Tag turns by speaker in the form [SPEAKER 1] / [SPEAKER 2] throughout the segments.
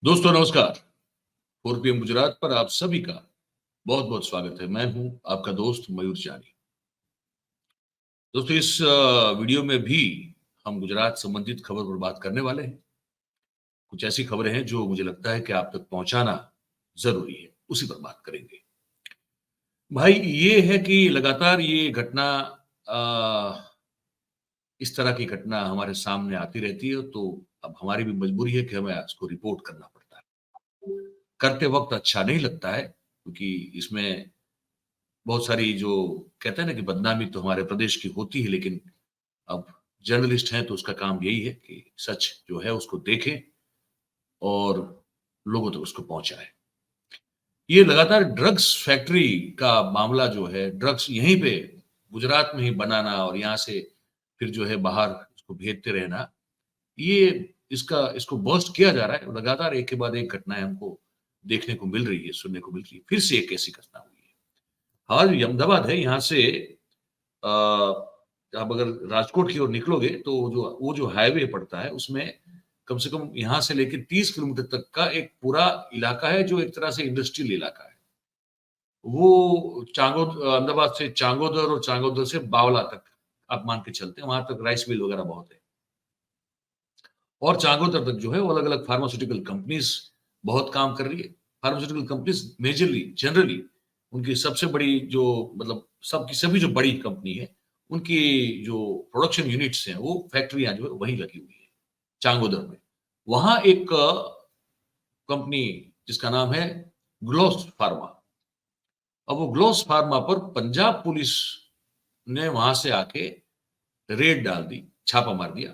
[SPEAKER 1] दोस्तों नमस्कार। 4 PM गुजरात पर आप सभी का बहुत-बहुत स्वागत है। मैं हूं आपका दोस्त मयूर जानी। दोस्तों इस वीडियो में भी हम गुजरात संबंधित खबर पर बात करने वाले हैं। कुछ ऐसी खबरें हैं जो मुझे लगता है कि आप तक पहुंचाना ज़रूरी है, उसी पर बात करेंगे। भाई ये है कि लगातार ये घटना इस तरह की घटना हमारे सामने आती रहती है, तो अब हमारी भी मजबूरी है कि हमें इसको रिपोर्ट करना पड़ता है। करते वक़्त अच्छा नहीं लगता है, क्योंकि इसमें बहुत सारी जो कहते हैं ना कि बदनामी तो हमारे प्रदेश की होती है, लेकिन अब जर्नलिस्ट हैं तो उसका काम यही है कि सच जो है उसको देखें और लोगों तक उसको पहुँचाएँ। ये लगातार ड्रग्स फैक्ट्री का मामला जो है, ड्रग्स यहीं पे गुजरात में ही बनाना और यहाँ से फिर जो है बाहर उसको भेजते रहना, ये इसको बर्स्ट किया जा रहा है। लगातार एक के बाद एक घटनाएँ हमको देखने को मिल रही है, सुनने को मिल रही है। फिर से एक ऐसी घटना हुई है। हाँ, ये अहमदाबाद है, यहाँ से आप अगर राजकोट की ओर निकलोगे तो वो जो हाईवे पड़ता है उसमें कम से कम यहाँ से लेके 30 किलोमीटर तक का एक पूरा इलाका है जो एक तरह से इंडस्ट्रियल इलाका है। वो अहमदाबाद से चांगोदर और चांगोदर से बावला तक आप मान के चलते हैं, वहाँ तक राइस मिल वगैरह बहुत है। और चांगोदर तक जो है वो अलग-अलग फार्मास्यूटिकल कंपनीज़ बहुत काम कर रही है। फार्मास्यूटिकल कंपनीज़ मेजरली जनरली उनकी सबसे बड़ी जो मतलब सबकी सभी जो बड़ी कंपनी है, उनकी जो प्रोडक्शन यूनिट्स हैं, वो फैक्ट्रियाँ जो है वहीं लगी हुई है, चांगोदर में। वहाँ एक कंपनी जिसका नाम है ग्लोस फार्मा। अब वो ग्लोस फार्मा पर पंजाब पुलिस ने वहाँ से आके रेड डाल दी, छापा मार दिया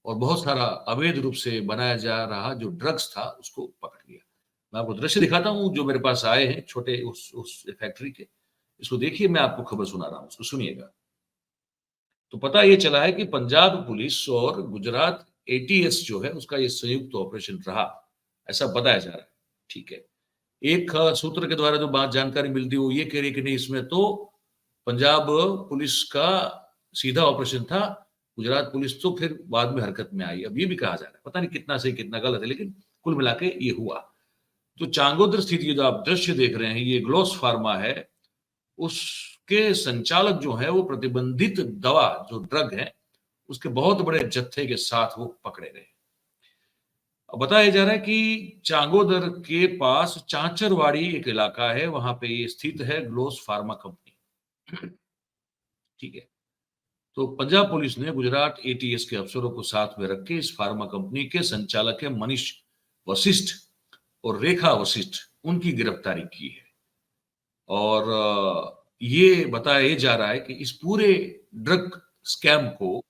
[SPEAKER 1] और बहुत सारा अवैध रूप से बनाया जा रहा जो ड्रग्स था, उसको पकड़ लिया। मैं आपको दृश्य दिखाता हूँ जो मेरे पास आए हैं छोटे उस फैक्ट्री के। इसको देखिए, मैं आपको खबर सुना रहा हूँ, इसको सुनिएगा। तो पता ये चला है कि पंजाब पुलिस और गुजरात एटीएस जो है, उसका ये संयुक्त ऑपरेशन रहा, ऐसा बताया जा रहा है। ठीक है। एक सूत्र के द्वारा जो बात जानकारी मिलती है, वो ये कह रही है कि नहीं इसमें तो पंजाब पुलिस का सीधा ऑपरेशन था, गुजरात पुलिस तो फिर बाद में हरकत में आई। अब ये भी कहा जा रहा है, पता नहीं कितना सही कितना गलत है, लेकिन कुल मिला के ये हुआ। तो चांगोदर स्थित ये जो आप दृश्य देख रहे हैं, ये ग्लोस फार्मा है, उसके संचालक जो है वो प्रतिबंधित दवा जो ड्रग है, उसके बहुत बड़े जत्थे के साथ वो पकड़े गए। अब बताया जा रहा है कि चांगोदर के पास चांचरवाड़ी एक इलाका है, वहां पे ये स्थित है ग्लोस फार्मा कंपनी। ठीक है। तो पंजाब पुलिस ने गुजरात एटीएस के अफसरों को साथ में रख के इस फार्मा कंपनी के संचालक है मनीष वशिष्ठ और रेखा वशिष्ठ, उनकी गिरफ्तारी की है। और ये बताया ये जा रहा है कि इस पूरे ड्रग स्कैम को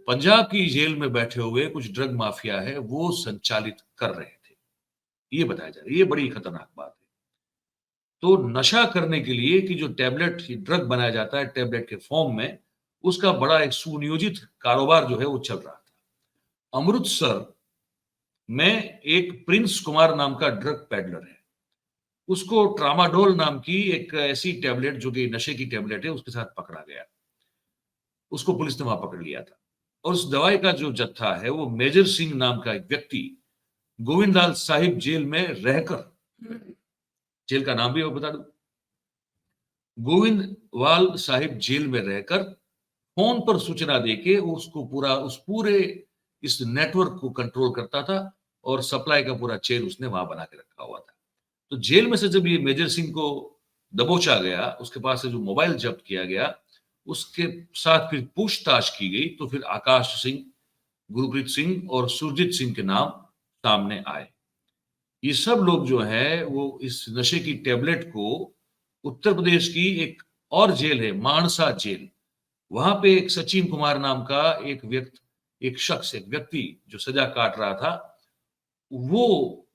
[SPEAKER 1] पंजाब की जेल में बैठे हुए कुछ ड्रग माफिया है, वो संचालित कर रहे थे। ये बताया जा रहा है। ये बड़ी खतरनाक बात है। तो नशा करने के लिए कि जो टैबलेट ड्रग बनाया जाता है टैबलेट के फॉर्म में, उसका बड़ा एक सुनियोजित कारोबार जो है वो चल रहा था। अमृतसर में एक प्रिंस कुमार नाम का ड्रग पेडलर है। उसको ट्रामाडोल नाम की एक ऐसी टैबलेट जो कि नशे की टैबलेट है, उसके साथ पकड़ा गया। उसको पुलिस ने वहां पकड़ लिया था। और उस दवाई का जो जत्था है वो मेजर सिंह नाम का एक व्यक्ति गोविंदलाल साहिब जेल में रहकर, जेल का नाम भी मैं बता दूं, गोविंदवाल साहिब जेल में रहकर फोन पर सूचना देके उसको पूरा उस पूरे इस नेटवर्क को कंट्रोल करता था और सप्लाई का पूरा चेन उसने वहां बना के रखा हुआ था। तो जेल में से जब ये मेजर सिंह को दबोचा गया, उसके पास से जो मोबाइल जब्त किया गया, उसके साथ फिर पूछताछ की गई, तो फिर आकाश सिंह, गुरप्रीत सिंह और सुरजीत सिंह के नाम सामने आए। ये सब लोग जो है वो इस नशे की टेबलेट को उत्तर प्रदेश की एक और जेल है, मानसा जेल, वहां पे एक सचिन कुमार नाम का एक व्यक्ति जो सजा काट रहा था, वो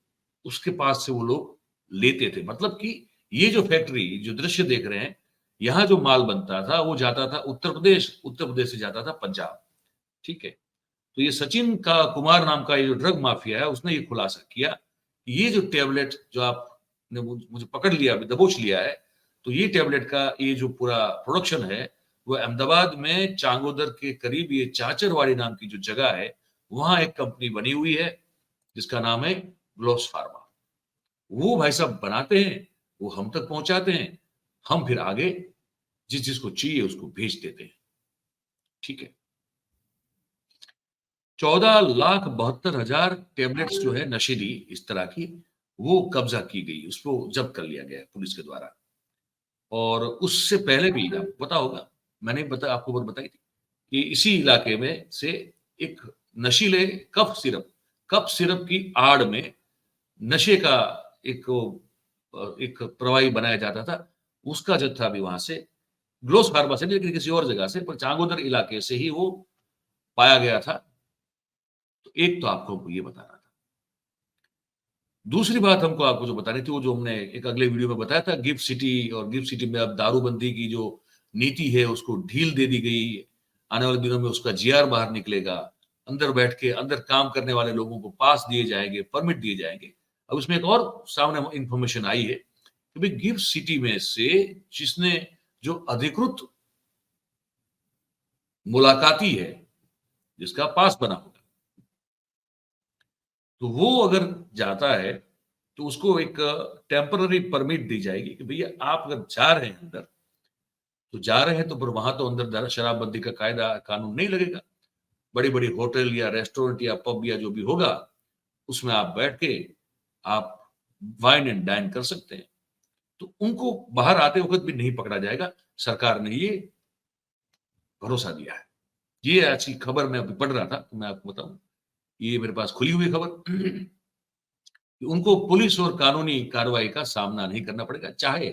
[SPEAKER 1] उसके पास से वो लोग लेते थे। मतलब कि ये जो फैक्ट्री जो दृश्य देख रहे हैं, यहाँ जो माल बनता था वो जाता था उत्तर प्रदेश से जाता था पंजाब। ठीक है। तो ये सचिन का कुमार नाम का ये जो ड्रग माफिया है, उसने ये खुलासा किया, ये जो टैबलेट जो आपने मुझे पकड़ लिया, दबोच लिया है, तो ये टैबलेट का ये जो पूरा प्रोडक्शन है, वो अहमदाबाद में चांगोदर के करीब ये चाचरवाड़ी नाम की जो जगह है, वहां एक कंपनी बनी हुई है जिसका नाम है ग्लोस फार्मा। वो भाई साहब बनाते हैं, वो हम तक पहुंचाते हैं, हम फिर आगे जिस जिसको चाहिए उसको भेज देते हैं। ठीक है। 14,72,000 टैबलेट्स जो है नशीली इस तरह की, वो कब्जा की गई, उसको जब्त कर लिया गया पुलिस के द्वारा। और उससे पहले भी आपको पता होगा, मैंने आपको बात बताई थी कि इसी इलाके में से एक नशीले कफ सिरप की आड़ में नशे का एक प्रवाही बनाया जाता था। उसका जत्था भी वहां से ग्लोस फार्मा से, लेकिन किसी और जगह से, पर चांगोदर इलाके से ही वो पाया गया था। तो एक तो आपको ये बता रहा था। दूसरी बात हमको आपको जो बतानी थी, वो जो हमने एक अगले वीडियो में बताया था, गिफ्ट सिटी, और गिफ्ट सिटी में अब दारूबंदी की जो नीति है उसको ढील दे दी गई। आने वाले दिनों में उसका जीआर बाहर निकलेगा, अंदर बैठ के अंदर काम करने वाले लोगों को पास दिए जाएंगे, परमिट दिए जाएंगे। अब उसमें एक और सामने इंफॉर्मेशन आई है कि भाई गिफ्ट सिटी में से जिसने जो अधिकृत मुलाकाती है, जिसका पास बना होगा, तो वो अगर जाता है तो उसको एक टेम्पररी परमिट दी जाएगी कि भैया आप अगर जा रहे हैं अंदर, तो जा रहे हैं तो फिर वहां तो अंदर शराबबंदी का कायदा कानून नहीं लगेगा। बड़ी बड़ी होटल या रेस्टोरेंट या पब या जो भी होगा, उसमें आप बैठ के आप वाइन एंड डाइन कर सकते हैं। तो उनको बाहर आते वक्त भी नहीं पकड़ा जाएगा। सरकार ने ये भरोसा दिया है। ये आज की खबर मैं अभी पढ़ रहा था, तो मैं आपको बताऊं, ये मेरे पास खुली हुई खबर कि उनको पुलिस और कानूनी कार्रवाई का सामना नहीं करना पड़ेगा। चाहे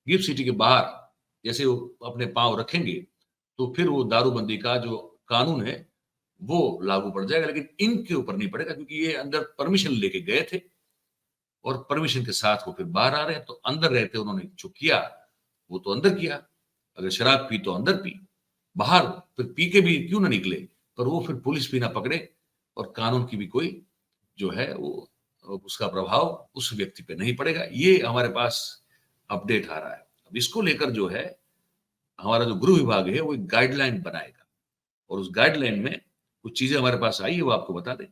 [SPEAKER 1] गिफ्ट सिटी के बाहर जैसे वो अपने पांव रखेंगे, तो फिर वो दारूबंदी का जो कानून है वो लागू पड़ जाएगा, लेकिन इनके ऊपर नहीं पड़ेगा, क्योंकि ये अंदर परमिशन लेके गए थे और परमिशन के साथ वो फिर बाहर आ रहे हैं। तो अंदर रहते उन्होंने जो किया वो तो अंदर किया। अगर शराब पी तो अंदर पी, बाहर फिर पी के भी क्यों ना निकले, पर वो फिर पुलिस भी ना पकड़े और कानून की भी कोई जो है वो उसका प्रभाव उस व्यक्ति पे नहीं पड़ेगा। ये हमारे पास अपडेट आ रहा है। अब इसको लेकर जो है हमारा जो गृह विभाग है वो एक गाइडलाइन बनाएगा, और उस गाइडलाइन में कुछ चीजें हमारे पास आई है, वो आपको बता दें।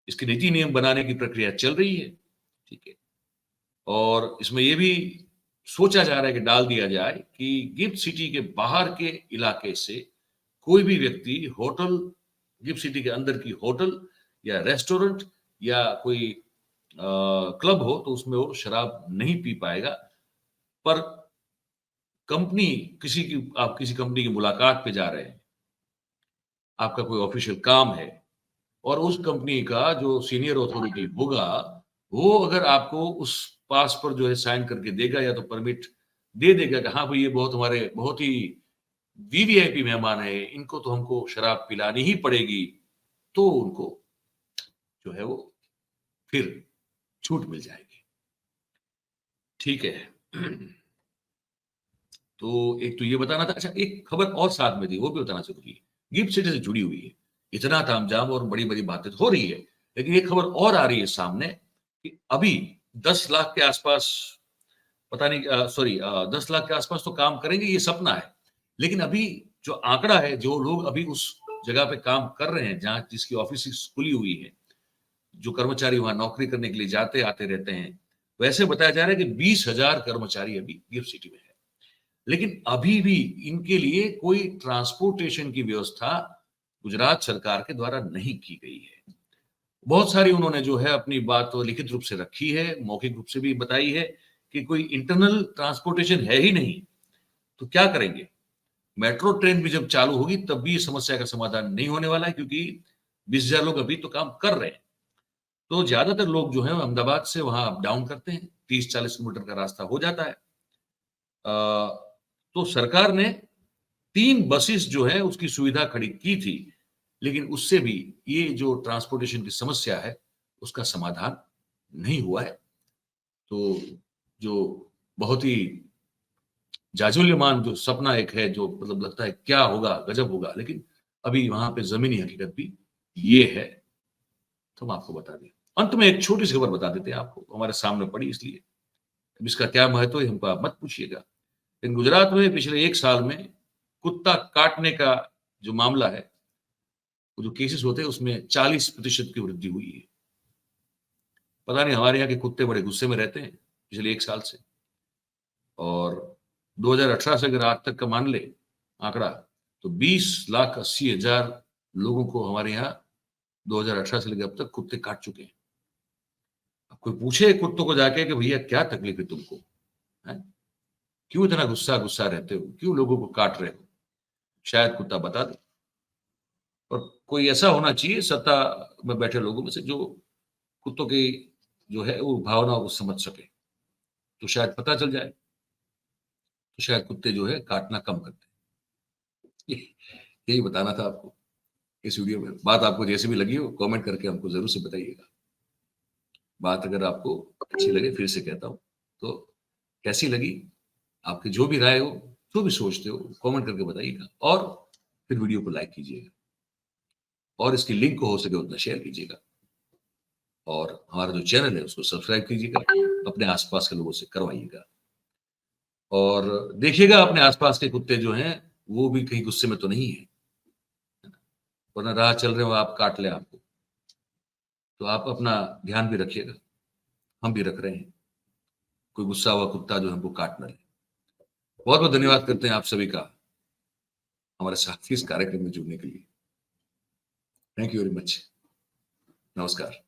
[SPEAKER 1] इसके नीति नियम बनाने की प्रक्रिया चल रही है। ठीक है। और इसमें ये भी सोचा जा रहा है कि डाल दिया जाए कि गिफ्ट सिटी के बाहर के इलाके से कोई भी व्यक्ति होटल, गिफ्ट सिटी के अंदर की होटल या रेस्टोरेंट या कोई क्लब हो, तो उसमें वो शराब नहीं पी पाएगा। पर कंपनी आप किसी कंपनी की मुलाकात पे जा रहे हैं, आपका कोई ऑफिशियल काम है, और उस कंपनी का जो सीनियर अथॉरिटी होगा, वो अगर आपको उस पास पर जो है साइन करके देगा या तो परमिट दे देगा कि हाँ भाई ये हमारे बहुत ही वीवीआईपी मेहमान है, इनको तो हमको शराब पिलानी ही पड़ेगी, तो उनको जो है वो फिर छूट मिल जाएगी। ठीक है। तो एक तो ये बताना था। अच्छा, एक खबर और साथ में थी, वो भी बताना जरूरी है, गिफ्ट सिटी से जुड़ी हुई है। इतना तामझाम और बड़ी बड़ी बातें तो हो रही है, लेकिन एक खबर और आ रही है सामने कि अभी 10 लाख के आसपास, पता नहीं, सॉरी, 10 लाख के आसपास तो काम करेंगे, ये सपना है। लेकिन अभी जो आंकड़ा है, जो लोग अभी उस जगह पे काम कर रहे हैं जहां जिसकी ऑफिस खुली हुई है, जो कर्मचारी वहां नौकरी करने के लिए जाते आते रहते हैं, वैसे बताया जा रहा है कि 20,000 कर्मचारी अभी गिफ्ट सिटी में है। लेकिन अभी भी इनके लिए कोई ट्रांसपोर्टेशन की व्यवस्था गुजरात सरकार के द्वारा नहीं की गई है। बहुत सारी उन्होंने जो है अपनी बात तो लिखित रूप से रखी है, मौखिक रूप से भी बताई है कि कोई इंटरनल ट्रांसपोर्टेशन है ही नहीं, तो क्या करेंगे। मेट्रो ट्रेन भी जब चालू होगी तब भी इस समस्या का समाधान नहीं होने वाला है, क्योंकि 20,000 लोग अभी तो काम कर रहे हैं। तो ज्यादातर लोग जो है अहमदाबाद से वहां अप डाउन करते हैं, 30-40 किलोमीटर का रास्ता हो जाता है। तो सरकार ने 3 बसेस जो है उसकी सुविधा खड़ी की थी, लेकिन उससे भी ये जो ट्रांसपोर्टेशन की समस्या है उसका समाधान नहीं हुआ है। तो जो बहुत ही जाजुल्यमान जो सपना एक है, जो मतलब लगता है क्या होगा, गजब होगा, लेकिन अभी वहां पे जमीनी हकीकत भी ये है। तो हम आपको बता दें। अंत में एक छोटी सी खबर बता देते हैं आपको, हमारे सामने पड़ी इसलिए। अब इसका क्या महत्व है हमको आप मत पूछिएगा, लेकिन गुजरात में पिछले 1 साल में कुत्ता काटने का जो मामला है, वो जो केसेस होते हैं उसमें 40% की वृद्धि हुई है। पता नहीं हमारे यहाँ के कुत्ते बड़े गुस्से में रहते हैं पिछले 1 साल से। और 2018 से अगर आज तक का मान ले आंकड़ा, तो 20,80,000 लोगों को हमारे यहाँ 2018 से लेकर अब तक कुत्ते काट चुके हैं। अब कोई पूछे कुत्तों को जाके कि भैया क्या तकलीफ है तुमको, हैं? क्यों इतना गुस्सा रहते हो, क्यों लोगों को काट रहे हो? शायद कुत्ता बता दे। और कोई ऐसा होना चाहिए सत्ता में बैठे लोगों में से जो कुत्तों की जो है वो भावनाओं को समझ सके, तो शायद पता चल जाए, तो शायद कुत्ते जो है काटना कम करते हैं। यही बताना था आपको इस वीडियो में। बात आपको जैसे भी लगी हो कमेंट करके हमको जरूर से बताइएगा। बात अगर आपको अच्छी लगे, फिर से कहता हूँ, तो कैसी लगी, आपकी जो भी राय हो, जो भी सोचते हो, कमेंट करके बताइएगा। और फिर वीडियो को लाइक कीजिएगा और इसकी लिंक को हो सके उतना शेयर कीजिएगा। और हमारा जो चैनल है उसको सब्सक्राइब कीजिएगा, अपने आसपास के लोगों से करवाइएगा। और देखिएगा अपने आसपास के कुत्ते जो हैं वो भी कहीं गुस्से में तो नहीं है, वरना राह चल रहे हो आप काट ले आपको। तो आप अपना ध्यान भी रखिएगा, हम भी रख रहे हैं, कोई गुस्सा हुआ कुत्ता जो हमको काट ना ले। बहुत बहुत धन्यवाद करते हैं आप सभी का हमारे साथ इस कार्यक्रम में जुड़ने के लिए। Thank you very much. नमस्कार।